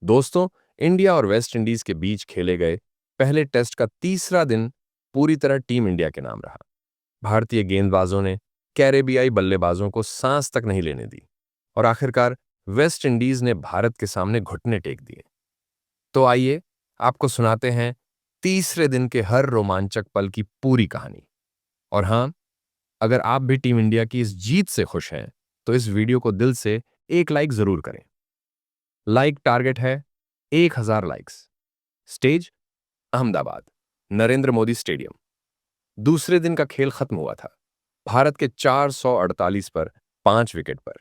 दोस्तों, इंडिया और West Indies के बीच खेले गए पहले टेस्ट का तीसरा दिन पूरी तरह टीम इंडिया के नाम रहा। भारतीय गेंदबाजों ने कैरेबियाई बल्लेबाजों को सांस तक नहीं लेने दी और आखिरकार वेस्ट इंडीज ने भारत के सामने घुटने टेक दिए। तो आइए आपको सुनाते हैं तीसरे दिन के हर रोमांचक पल की पूरी कहानी। और हाँ, अगर आप भी टीम इंडिया की इस जीत से खुश हैं तो इस वीडियो को दिल से एक लाइक जरूर करें। लाइक टारगेट है 1000 likes. Stage Ahmedabad, Narendra Modi stadium. दूसरे दिन का खेल खत्म हुआ था। भारत के 448 पर 5 विकेट पर,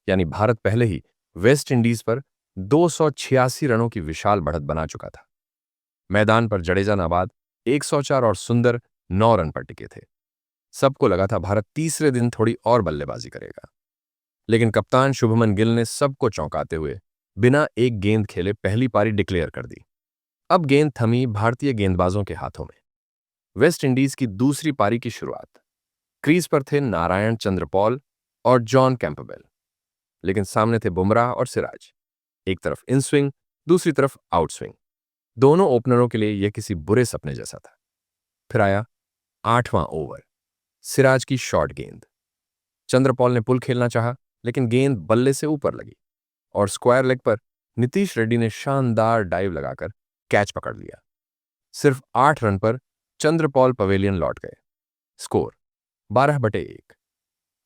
यानी भारत पहले ही वेस्ट इंडीज पर 286 रनों की विशाल बढ़त बना चुका था। मैदान पर जडेजा नाबाद 104 और सुंदर 9 रन पर टिके थे। सबको लगा था भारत तीसरे दिन थोड़ी और बल्लेबाजी करेगा, लेकिन कप्तान शुभमन गिल ने सबको चौंकाते हुए बिना एक गेंद खेले पहली पारी डिक्लेयर कर दी। अब गेंद थमी भारतीय गेंदबाजों के हाथों में। वेस्ट इंडीज की दूसरी पारी की शुरुआत। क्रीज पर थे नारायण चंद्र पॉल और जॉन कैंपबेल, लेकिन सामने थे बुमराह और सिराज। एक तरफ इन स्विंग, दूसरी तरफ आउट स्विंग। दोनों ओपनरों के लिए यह किसी बुरे सपने जैसा था। फिर आया 8वां ओवर। सिराज की शॉर्ट गेंद। चंद्रपॉल ने पुल खेलना चाहा, लेकिन गेंद बल्ले से ऊपर लगी और स्क्वायर लेग पर नीतीश रेड्डी ने शानदार डाइव लगाकर कैच पकड़ लिया। सिर्फ 8 रन पर चंद्रपॉल पवेलियन लौट गए। स्कोर 12/1।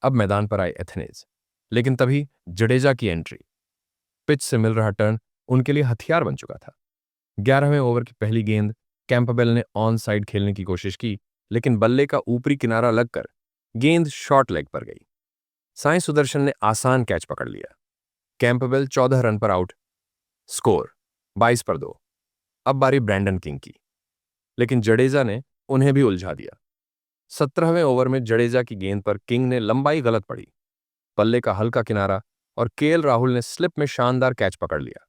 अब मैदान पर आए एथेनेज, लेकिन तभी जडेजा की एंट्री। पिच से मिल रहा टर्न उनके लिए हथियार बन चुका था। 11वें ओवर की पहली गेंद कैंपबेल ने ऑन साइड खेलने की कोशिश की, लेकिन बल्ले का ऊपरी किनारा लगकर गेंद शॉर्ट लेग पर गई। साई सुदर्शन ने आसान कैच पकड़ लिया। कैंपबेल 14 रन पर आउट। स्कोर 22/2। अब बारी ब्रैंडन किंग की, लेकिन जडेजा ने उन्हें भी उलझा दिया। 17वें ओवर में जडेजा की गेंद पर किंग ने लंबाई गलत पड़ी। बल्ले का हल्का किनारा और केएल राहुल ने स्लिप में शानदार कैच पकड़ लिया।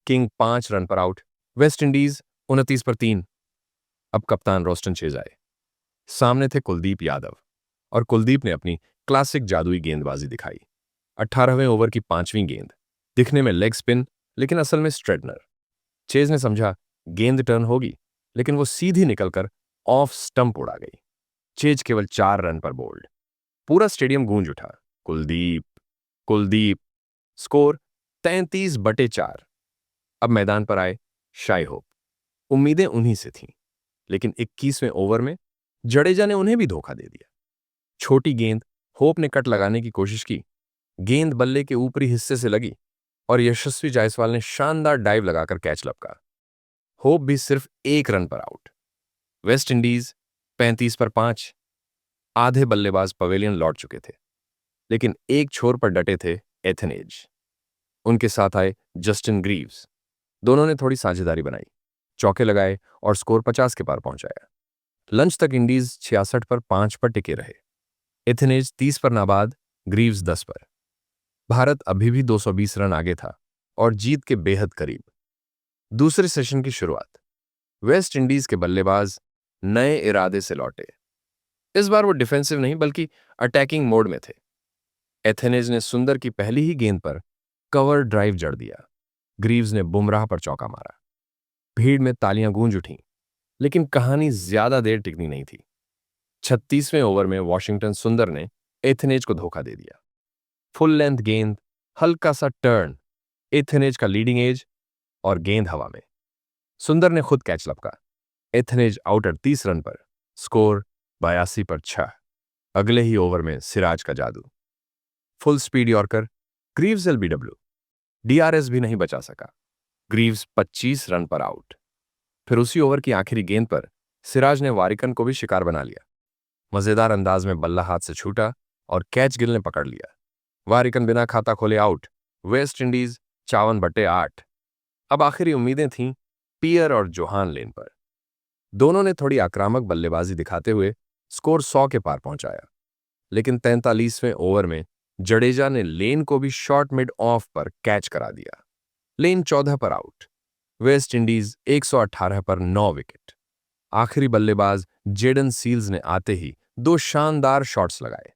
किंग 5 रन पर आउट। West Indies 29/3। अब कप्तान रोस्टन चेज आए। सामने थे कुलदीप यादव, और कुलदीप ने अपनी क्लासिक जादुई गेंदबाजी दिखाई। 18वें ओवर की 5वीं गेंद। दिखने में लेग स्पिन, लेकिन असल में स्ट्रेटनर। चेज ने समझा गेंद टर्न होगी, लेकिन वो सीधी निकलकर ऑफ स्टंप उड़ा गई। चेज केवल 4 रन पर बोल्ड। पूरा स्टेडियम गूंज उठा, कुलदीप, कुलदीप। स्कोर 33/4। अब मैदान पर आए शाई होप। उम्मीदें उन्हीं से थीं, लेकिन 21वें ओवर में जडेजा ने उन्हें भी धोखा दे दिया। छोटी गेंद। होप ने कट लगाने की कोशिश की। गेंद बल्ले के ऊपरी हिस्से से लगी और यशस्वी जायसवाल ने शानदार डाइव लगाकर कैच लपका। होप भी सिर्फ 1 रन पर आउट। West Indies 35/5। आधे बल्लेबाज पवेलियन लौट चुके थे, लेकिन एक छोर पर डटे थे एथेनेज। उनके साथ आए जस्टिन ग्रीव्स। दोनों ने थोड़ी साझेदारी बनाई, चौके लगाए और स्कोर 50 के पार पहुंचाया। लंच तक इंडीज 66/5 पर टिके रहे। एथेनेज 30 पर नाबाद, ग्रीव्स 10 पर। भारत अभी भी 220 रन आगे था और जीत के बेहद करीब। दूसरे सेशन की शुरुआत। वेस्ट इंडीज के बल्लेबाज नए इरादे से लौटे। इस बार वो डिफेंसिव नहीं बल्कि अटैकिंग मोड में थे। एथेनेज ने सुंदर की पहली ही गेंद पर कवर ड्राइव जड़ दिया। ग्रीव्स ने बुमराह पर चौका मारा। भीड़ में तालियां गूंज उठीं, लेकिन कहानी ज्यादा देर टिकनी नहीं थी। 36वें ओवर में वॉशिंगटन सुंदर ने एथेनेज को धोखा दे दिया। फुल लेंथ गेंद, हल्का सा टर्न, एथेनेज का लीडिंग एज और गेंद हवा में। सुंदर ने खुद कैच लपका। एथेनेज आउट 38 रन पर। स्कोर 82/6। अगले ही ओवर में सिराज का जादू। Full speed yorker, Greaves LBW. DRS भी नहीं बचा सका। ग्रीव्स 25 रन पर आउट। फिर उसी ओवर की आखिरी गेंद पर सिराज ने वारिकन को भी शिकार बना लिया। मजेदार अंदाज में बल्ला हाथ से छूटा और कैच गिल ने पकड़ लिया। वारिकन बिना खाता खोले आउट। West Indies 54/8। अब आखिरी उम्मीदें थीं पियर और जोहान लेन पर। दोनों ने थोड़ी आक्रामक बल्लेबाजी दिखाते हुए स्कोर 100 के पार पहुंचाया, लेकिन 43वें ओवर में जडेजा ने लेन को भी शॉर्ट मिड ऑफ पर कैच करा दिया। लेन 14 पर आउट। वेस्ट इंडीज 118 पर 9 विकेट। आखिरी बल्लेबाज जेडन सील्स ने आते ही 2 शानदार शॉट्स लगाए,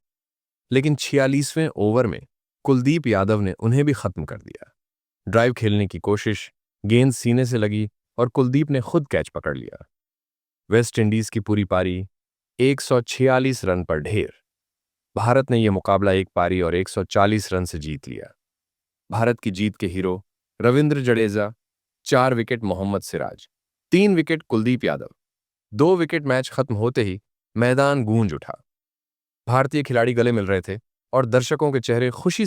लेकिन 46वें ओवर में कुलदीप यादव ने उन्हें भी खत्म कर दिया। ड्राइव खेलने की कोशिश, गेंद सीने से लगी और कुलदीप ने खुद कैच पकड़ लिया। वेस्ट इंडीज की पूरी पारी 146 रन पर ढेर। भारत ने यह मुकाबला एक पारी और 140 रन से जीत लिया। भारत की जीत के hero Ravindra Jadeja, 4 wicket Mohammed Siraj, 3 wicket Kuldeep Yadav, 2 wicket. Match खत्म होते ही मैदान गूंज उठा। भारतीय खिलाड़ी गले मिल रहे थे और दर्शकों के चेहरे खुशी